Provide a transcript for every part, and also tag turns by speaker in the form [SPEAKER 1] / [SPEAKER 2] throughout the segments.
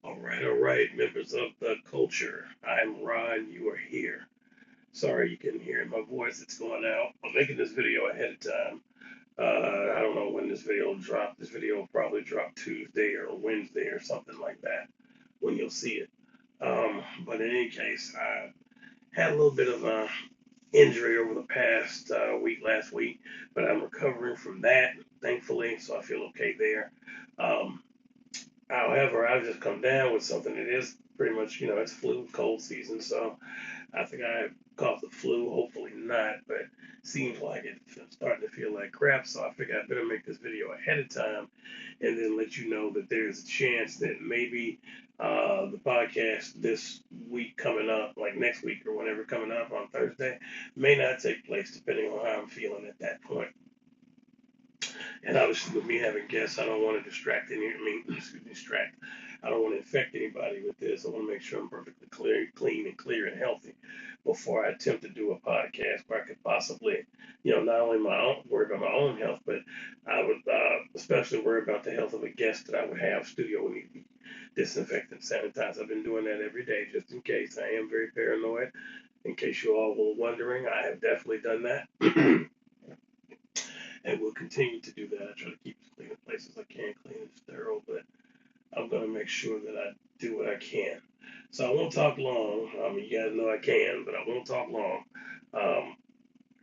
[SPEAKER 1] All right, members of the culture. I'm Ron. You are here. Sorry you couldn't hear my voice. It's going out. I'm making this video ahead of time. I don't know when this video will drop. This video will probably drop Tuesday or Wednesday or something like that when you'll see it. But in any case, I had a little bit of a injury over the past week, last week, but I'm recovering from that, thankfully, so I feel okay there. Um, However, I've just come down with something that is pretty much, it's flu, cold season, so I think I caught the flu. Hopefully not, but it seems like it's starting to feel like crap, so I figured I better make this video ahead of time and then let you know that there's a chance that maybe the podcast this week coming up, like next week or whenever coming up on Thursday, may not take place depending on how I'm feeling at that point. And obviously, with me having guests, I don't want to distract any. I mean, excuse me, distract. I don't want to infect anybody with this. I want to make sure I'm perfectly clear, clean, and clear and healthy before I attempt to do a podcast where I could possibly, not only worry about my own health, but I would especially worry about the health of a guest that I would have. Studio would need to be disinfected, sanitized. I've been doing that every day just in case. I am very paranoid. In case you all were wondering, I have definitely done that. And will continue to do that. I try to keep as clean a place as I can, clean and sterile, but I'm going to make sure that I do what I can. So I won't talk long. I mean, you guys know I can, but I won't talk long. Um,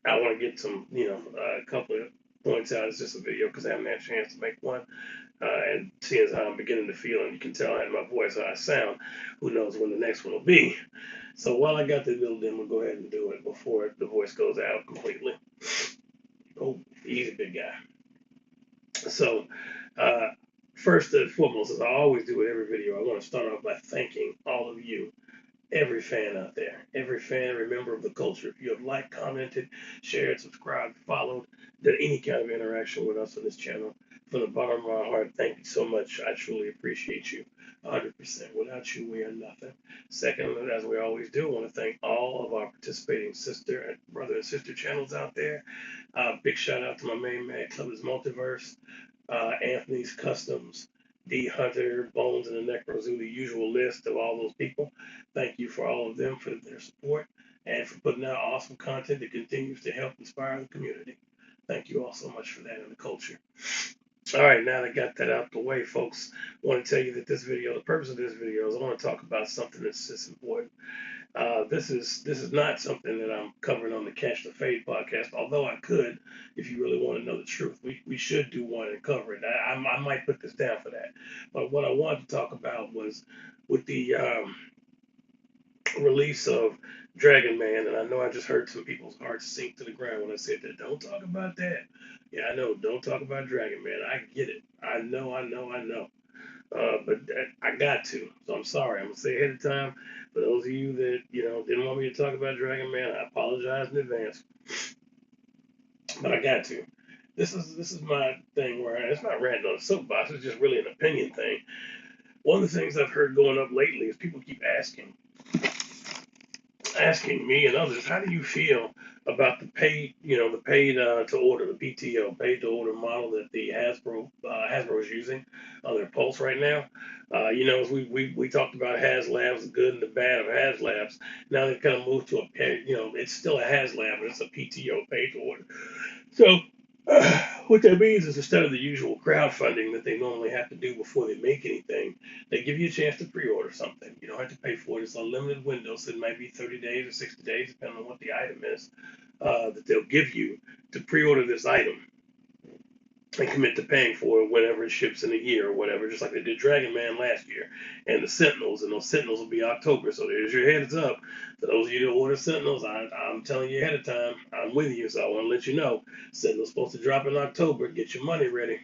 [SPEAKER 1] I want to get some, a couple of points out. It's just a video because I haven't had a chance to make one. And seeing as how I'm beginning to feel, and you can tell in my voice how I sound, who knows when the next one will be. So while I got the build in, we'll go ahead and do it before the voice goes out completely. Oh, easy, big guy. So, uh, first and foremost, as I always do with every video, I want to start off by thanking all of you, every fan out there, every fan, every member of the culture. If you have liked, commented, shared, subscribed, followed, done any kind of interaction with us on this channel, from the bottom of my heart, thank you so much. I truly appreciate you 100%. Without you, we are nothing. Second, as we always do, I want to thank all of our participating sister and brother and sister channels out there. Big shout out to my main man, Club's Multiverse, Anthony's Customs, D Hunter, Bones, and the Necro Zoo, the usual list of all those people. Thank you for all of them for their support and for putting out awesome content that continues to help inspire the community. Thank you all so much for that in the culture. All right, now that I got that out the way, folks, I want to tell you that this video, the purpose of this video is I want to talk about something that's just important. This is not something that I'm covering on the Catch the Fade podcast, although I could, if you really want to know the truth. We should do one and cover it. I might put this down for that. But what I wanted to talk about was with the release of Dragon Man, and I know I just heard some people's hearts sink to the ground when I said that. Don't talk about that. Yeah, I know. Don't talk about Dragon Man. I get it. I know. But I got to. So I'm sorry. I'm gonna say ahead of time for those of you that didn't want me to talk about Dragon Man. I apologize in advance, but I got to. This is my thing where it's not ranting on a soapbox. It's just really an opinion thing. One of the things I've heard going up lately is people keep asking me and others, how do you feel about the paid, the paid to order, the PTO, paid to order model that the Hasbro is using on their Pulse right now? As we talked about HasLabs, the good and the bad of HasLabs. Now they've kind of moved to it's still a HasLab, but it's a PTO, paid to order. So what that means is instead of the usual crowdfunding that they normally have to do before they make anything, they give you a chance to pre-order something. You don't have to pay for it. It's a limited window, so it might be 30 days or 60 days, depending on what the item is, that they'll give you to pre-order this item and commit to paying for it whenever it ships in a year or whatever, just like they did Dragon Man last year and the Sentinels, and those Sentinels will be October. So there's your heads up. For those of you that order Sentinels, I'm telling you ahead of time, I'm with you, so I want to let you know. Sentinel's supposed to drop in October. Get your money ready.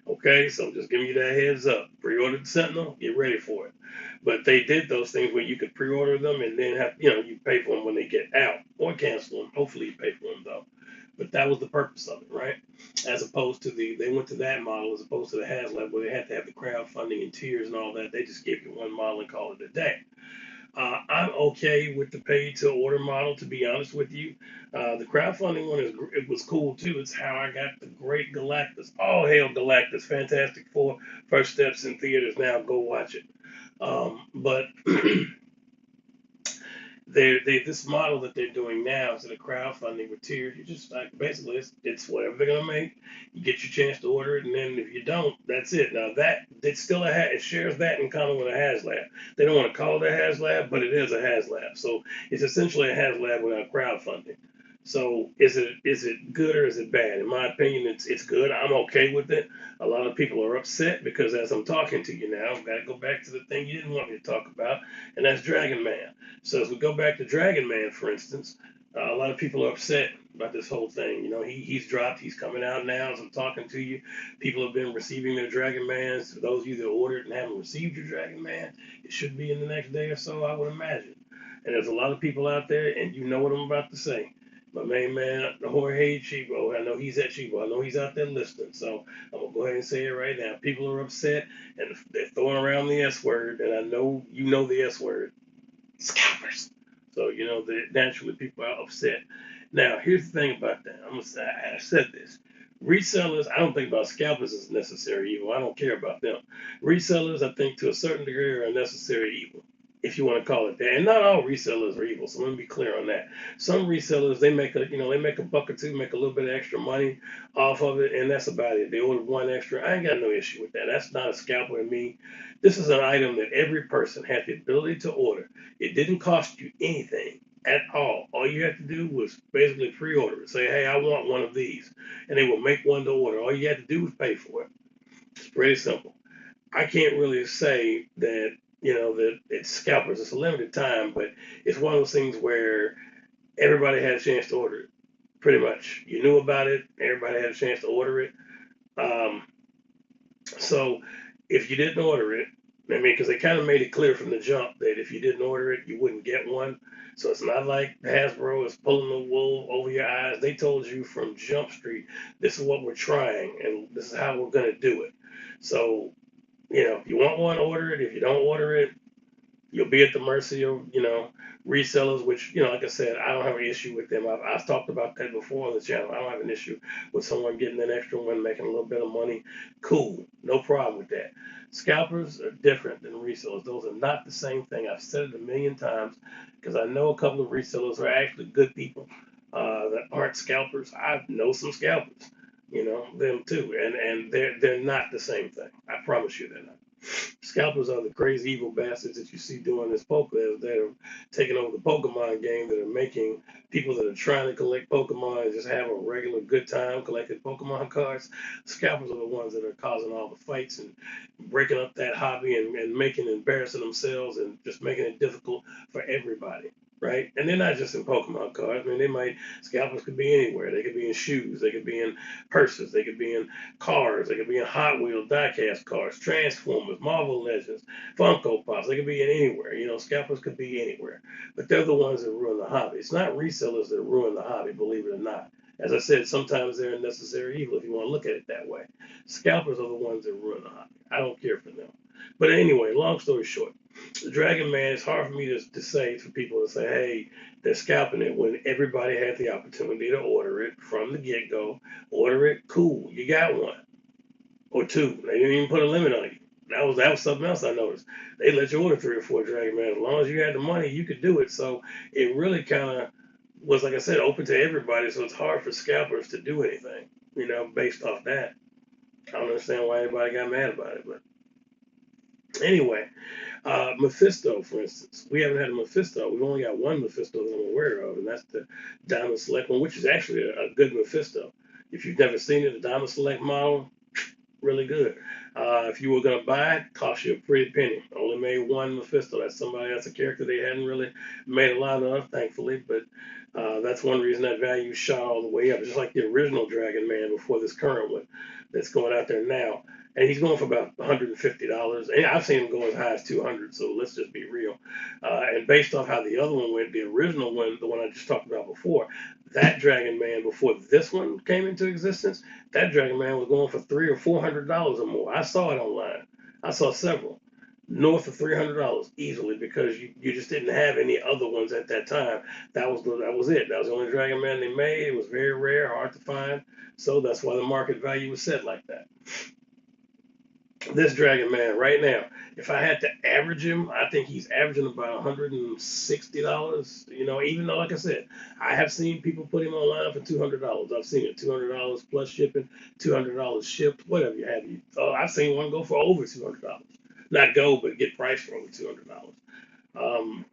[SPEAKER 1] Okay, so just giving you that heads up. Pre-order the Sentinel, get ready for it. But they did those things where you could pre-order them and then have, you pay for them when they get out or cancel them. Hopefully you pay for them though. But that was the purpose of it, right? As opposed to they went to that model as opposed to the HasLab where they had to have the crowdfunding and tiers and all that. They just gave you one model and called it a day. I'm okay with the pay to order model, to be honest with you. The crowdfunding one it was cool too. It's how I got the great Galactus. All hail Galactus, Fantastic Four, first steps in theaters now. Go watch it. But this model that they're doing now is in a crowdfunding with tiers. You just like basically it's whatever they're gonna make. You get your chance to order it, and then if you don't, that's it. Now that it's still it shares that in common with a HasLab. They don't want to call it a HasLab, but it is a HasLab. So it's essentially a HasLab without crowdfunding. So is it good or is it bad? In my opinion, it's good. I'm okay with it. A lot of people are upset because as I'm talking to you now, I've got to go back to the thing you didn't want me to talk about, and that's Dragon Man. So as we go back to Dragon Man, for instance, a lot of people are upset about this whole thing. You know, he's dropped. He's coming out now as I'm talking to you. People have been receiving their Dragon Mans. For those of you that ordered and haven't received your Dragon Man, it should be in the next day or so, I would imagine. And there's a lot of people out there, and you know what I'm about to say. My main man, Jorge Chivo, I know he's at Chivo. I know he's out there listening. So I'm going to go ahead and say it right now. People are upset, and they're throwing around the S word, and I know you know the S word. Scalpers. So, you know, naturally people are upset. Now, here's the thing about that. I said this. Resellers, I don't think about scalpers as necessary evil. I don't care about them. Resellers, I think to a certain degree, are a necessary evil, if you want to call it that. And not all resellers are evil. So let me be clear on that. Some resellers, they make a buck or two, make a little bit of extra money off of it, and that's about it. They order one extra. I ain't got no issue with that. That's not a scalper to me. This is an item that every person had the ability to order. It didn't cost you anything at all. All you had to do was basically pre-order it. Say, hey, I want one of these. And they will make one to order. All you had to do was pay for it. It's pretty simple. I can't really say that, that it's scalpers. It's a limited time, but it's one of those things where everybody had a chance to order it. Pretty much. You knew about it. Everybody had a chance to order it. Um, so if you didn't order it, I mean, because they kind of made it clear from the jump that if you didn't order it, you wouldn't get one. So it's not like Hasbro is pulling the wool over your eyes. They told you from Jump Street, this is what we're trying, and this is how we're going to do it. So, if you want one, order it. If you don't order it, you'll be at the mercy of, resellers, which, like I said, I don't have an issue with them. I've talked about that before on the channel. I don't have an issue with someone getting an extra one, making a little bit of money. Cool. No problem with that. Scalpers are different than resellers. Those are not the same thing. I've said it a million times because I know a couple of resellers are actually good people that aren't scalpers. I know some scalpers, them too. And they're not the same thing. I promise you they're not. Scalpers are the crazy evil bastards that you see doing this poker that are taking over the Pokemon game, that are making people that are trying to collect Pokemon and just have a regular good time collecting Pokemon cards. Scalpers are the ones that are causing all the fights and breaking up that hobby and making embarrassing themselves and just making it difficult for everybody. Right? And they're not just in Pokemon cards. I mean, scalpers could be anywhere. They could be in shoes. They could be in purses. They could be in cars. They could be in Hot Wheels, diecast cars, Transformers, Marvel Legends, Funko Pops. They could be in anywhere. Scalpers could be anywhere. But they're the ones that ruin the hobby. It's not resellers that ruin the hobby, believe it or not. As I said, sometimes they're a necessary evil if you want to look at it that way. Scalpers are the ones that ruin the hobby. I don't care for them. But anyway, long story short, the Dragon Man, it's hard for me to say for people to say, hey, they're scalping it when everybody had the opportunity to order it from the get go. Order it, cool, you got one or two. They didn't even put a limit on you. That was something else I noticed. They let you order 3 or 4 Dragon Man. As long as you had the money, you could do it. So it really kind of was, like I said, open to everybody. So it's hard for scalpers to do anything, based off that. I don't understand why anybody got mad about it, but anyway, Mephisto, for instance. We haven't had a Mephisto. We've only got one Mephisto that I'm aware of, and that's the Diamond Select one, which is actually a good Mephisto. If you've never seen it, the Diamond Select model, really good. If you were going to buy it, cost you a pretty penny. Only made one Mephisto. That's a character they hadn't really made a lot of, thankfully, but that's one reason that value shot all the way up. Just like the original Dragon Man before this current one that's going out there now. And he's going for about $150. And I've seen him go as high as $200. So let's just be real. And based off how the other one went, the original one, the one I just talked about before, that Dragon Man before this one came into existence, that Dragon Man was going for $300 or $400 or more. I saw it online. I saw several. north of $300 easily because you just didn't have any other ones at that time. That was it. That was the only Dragon Man they made. It was very rare, hard to find. So that's why the market value was set like that. This Dragon Man right now, if I had to average him, I think he's averaging about $160. You know, even though, like I said, I have seen people put him online for $200. I've seen it $200 plus shipping, $200 shipped, whatever you have. I've seen one go for over $200. Not go, but get priced for over $200. Um,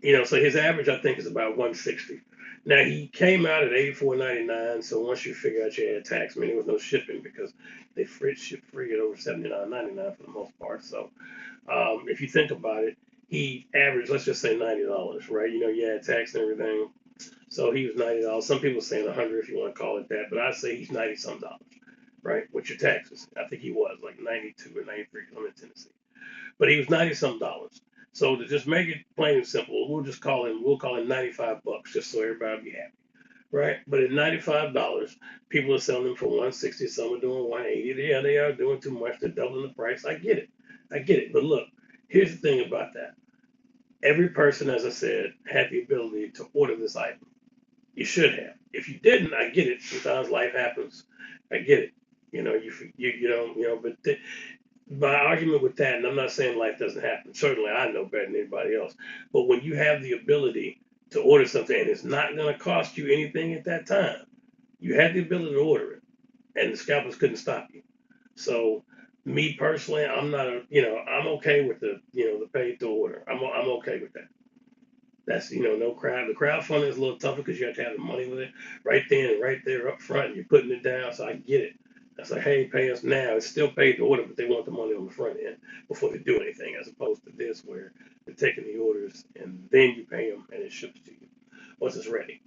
[SPEAKER 1] you know, so his average I think is about 160. Now he came out at 84.99. So once you figure out you add tax, I mean there was no shipping because they ship free at over 79.99 for the most part. So if you think about it, he averaged, let's just say $90, right? You know, you add tax and everything. So he was $90. Some people saying 100 if you want to call it that, but I say he's 90 some dollars, right? With your taxes. I think he was like 92 or 93 because I'm in Tennessee. But he was 90 some dollars. So to just make it plain and simple, we'll call him $95 just so everybody be happy, right? But at $95, people are selling them for 160. Some are doing 180. Yeah, they are doing too much. They're doubling the price. I get it. I get it. But look, here's the thing about that. Every person, as I said, had the ability to order this item. You should have. If you didn't, I get it. Sometimes life happens. I get it. You know, you don't, you know, but my argument with that, and I'm not saying life doesn't happen. Certainly, I know better than anybody else. But when you have the ability to order something and it's not going to cost you anything at that time, you had the ability to order it, and the scalpers couldn't stop you. So, me personally, I'm not a, you know, I'm okay with the pay to order. I'm okay with that. That's, no crowd. The crowdfunding is a little tougher because you have to have the money with it right then and right there up front. And you're putting it down, so I get it. That's like, hey, pay us now. It's still paid to order, but they want the money on the front end before they do anything, as opposed to this where they're taking the orders and then you pay them and it ships to you once it's ready.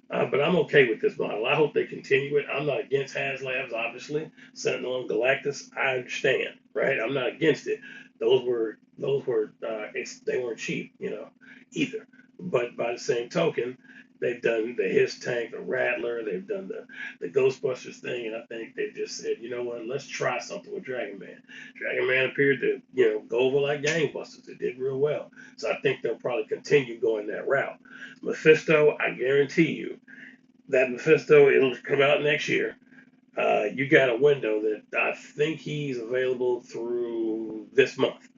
[SPEAKER 1] But I'm okay with this model. I hope they continue it. I'm not against HasLabs, obviously. Sentinel and Galactus, I understand, right? I'm not against it. They weren't cheap, either. But by the same token, they've done the His Tank, the Rattler, they've done the Ghostbusters thing, and I think they just said, you know what, let's try something with Dragon Man. Dragon Man appeared to, go over like gangbusters. It did real well. So I think they'll probably continue going that route. Mephisto, I guarantee you, that Mephisto, it'll come out next year. You got a window that I think he's available through this month.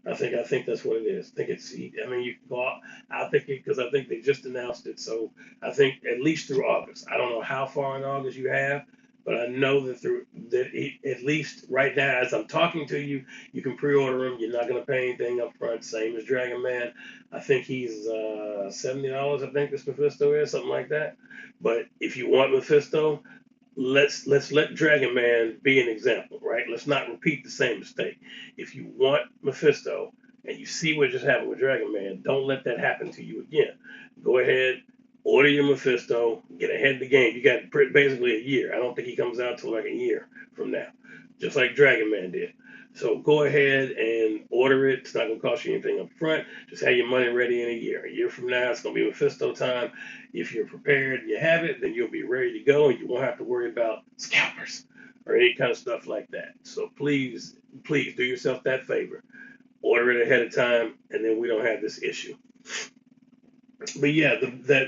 [SPEAKER 1] I think that's what it is. I think I mean, you can go out. I think because I think they just announced it, so I think at least through August. I don't know how far in August you have, but I know at least right now, as I'm talking to you, you can pre-order them. You're not going to pay anything up front. Same as Dragon Man. I think he's $70. I think this Mephisto is something like that. But if you want Mephisto, let's let Dragon Man be an example, right? Let's not repeat the same mistake. If you want Mephisto and you see what just happened with Dragon Man, don't let that happen to you again. Go ahead, order your Mephisto, get ahead of the game. You got basically a year. I don't think he comes out till like a year from now, just like Dragon Man did. So go ahead and order it. It's not going to cost you anything up front. Just have your money ready in a year. A year from now, it's going to be Mephisto time. If you're prepared and you have it, then you'll be ready to go and you won't have to worry about scalpers or any kind of stuff like that. So please do yourself that favor. Order it ahead of time, and then we don't have this issue. But yeah,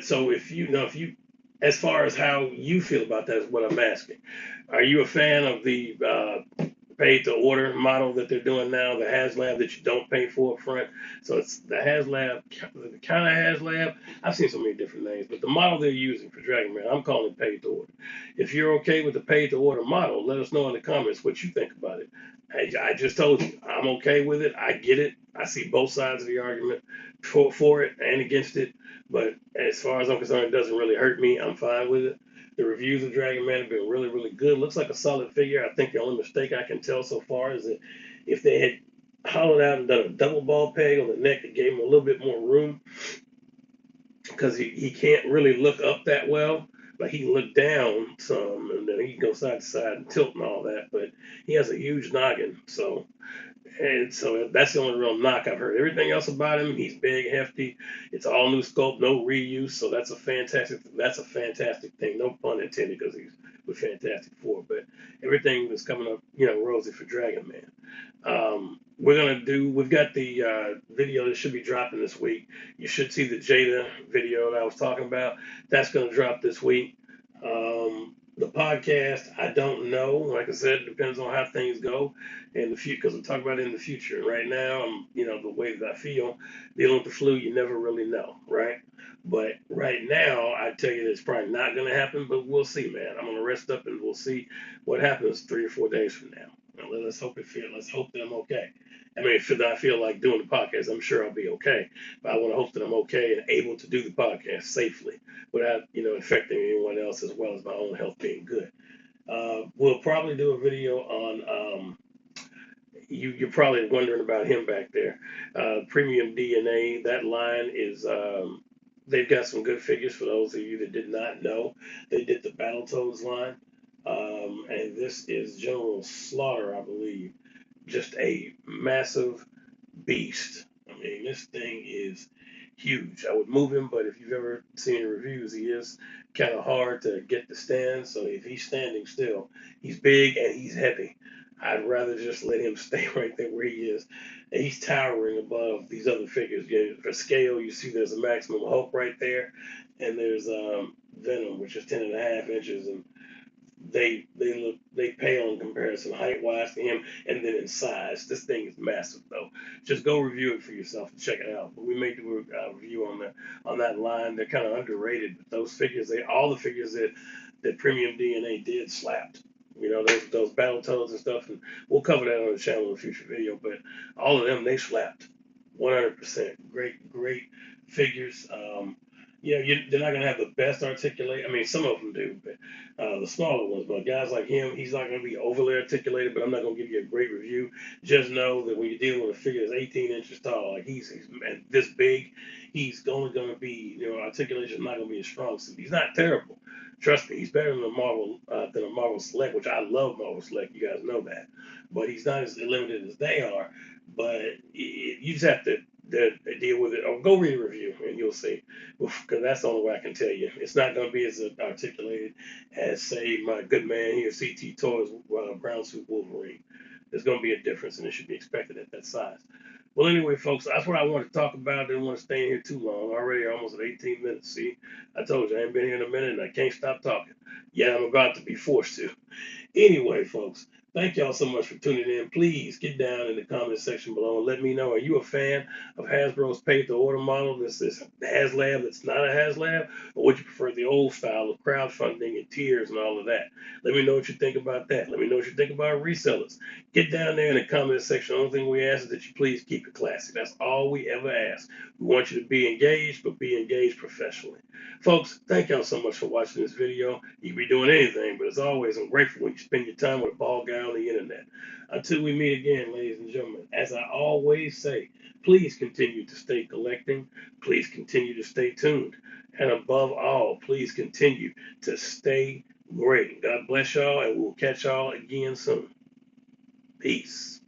[SPEAKER 1] so if you, as far as how you feel about that is what I'm asking. Are you a fan of the pay to order model that they're doing now, the HasLab that you don't pay for up front? So it's the HasLab, the kind of HasLab. I've seen so many different names, but the model they're using for Dragon Man, I'm calling it pay to order. If you're okay with the pay to order model, let us know in the comments what you think about it. I just told you, I'm okay with it. I get it. I see both sides of the argument for it and against it. But as far as I'm concerned, it doesn't really hurt me. I'm fine with it. The reviews of Dragon Man have been really, really good. Looks like a solid figure. I think the only mistake I can tell so far is that if they had hollowed out and done a double ball peg on the neck, it gave him a little bit more room because he can't really look up that well. Like he can look down some and then he can go side to side and tilt and all that. But he has a huge noggin. So And so that's the only real knock I've heard. Everything else about him, he's big, hefty. It's all new sculpt, no reuse. So that's a fantastic thing. No pun intended because he's with Fantastic Four. But everything that's coming up, rosy for Dragon Man. We've got the video that should be dropping this week. You should see the Jada video that I was talking about. That's going to drop this week. The podcast, I don't know. Like I said, it depends on how things go in the future, because we'll talk about it in the future. Right now, the way that I feel, dealing with the flu, you never really know, right? But right now, I tell you, it's probably not going to happen, but we'll see, man. I'm going to rest up and we'll see what happens 3 or 4 days from now. Let's hope that I'm okay. I mean, if I feel like doing the podcast, I'm sure I'll be okay. But I want to hope that I'm okay and able to do the podcast safely without, infecting anyone else, as well as my own health being good. We'll probably do a video on you're probably wondering about him back there. Premium DNA, that line is they've got some good figures for those of you that did not know. They did the Battletoads line. And this is General Slaughter, I believe. Just a massive beast. I mean, this thing is huge. I would move him, but if you've ever seen reviews, he is kind of hard to get to stand. So if he's standing still, he's big and he's heavy. I'd rather just let him stay right there where he is. And he's towering above these other figures. For scale, you see there's a maximum Hulk right there, and there's Venom, which is 10.5 inches, and they pale in comparison height wise to him, and then in size. This thing is massive though. Just go review it for yourself and check it out. But we may do a review on that line. They're kind of underrated, but those figures, all the figures that Premium DNA did slapped. Those Battletoads and stuff, and we'll cover that on the channel in a future video. But all of them, they slapped 100%. Great figures. They're not going to have the best articulate. I mean, some of them do, but the smaller ones. But guys like him, he's not going to be overly articulated, but I'm not going to give you a great review. Just know that when you're dealing with a figure that's 18 inches tall, like he's this big, he's only going to be, articulation not going to be as strong. So he's not terrible. Trust me, he's better than a Marvel Select, which I love Marvel Select. You guys know that, but he's not as limited as they are. But you just have to deal with it, or go read a review and you'll see, because that's the only way I can tell you. It's not going to be as articulated as, say, my good man here, CT Toys, Brown Suit Wolverine. There's going to be a difference, and it should be expected at that size. Well, anyway, folks, that's what I want to talk about. I didn't want to stay in here too long. Already almost at 18 minutes. See, I told you I ain't been here in a minute, and I can't stop talking. Yeah, I'm about to be forced to. Anyway, folks, thank y'all so much for tuning in. Please get down in the comment section below and let me know, are you a fan of Hasbro's pay-to-order model? This is HasLab that's not a HasLab? Or would you prefer the old style of crowdfunding and tiers and all of that? Let me know what you think about that. Let me know what you think about resellers. Get down there in the comment section. The only thing we ask is that you please keep it classy. That's all we ever ask. We want you to be engaged, but be engaged professionally. Folks, thank y'all so much for watching this video. You can be doing anything, but as always, I'm grateful when you spend your time with a bald guy on the internet. Until we meet again, ladies and gentlemen, as I always say, please continue to stay collecting. Please continue to stay tuned. And above all, please continue to stay great. God bless y'all, and we'll catch y'all again soon. Peace.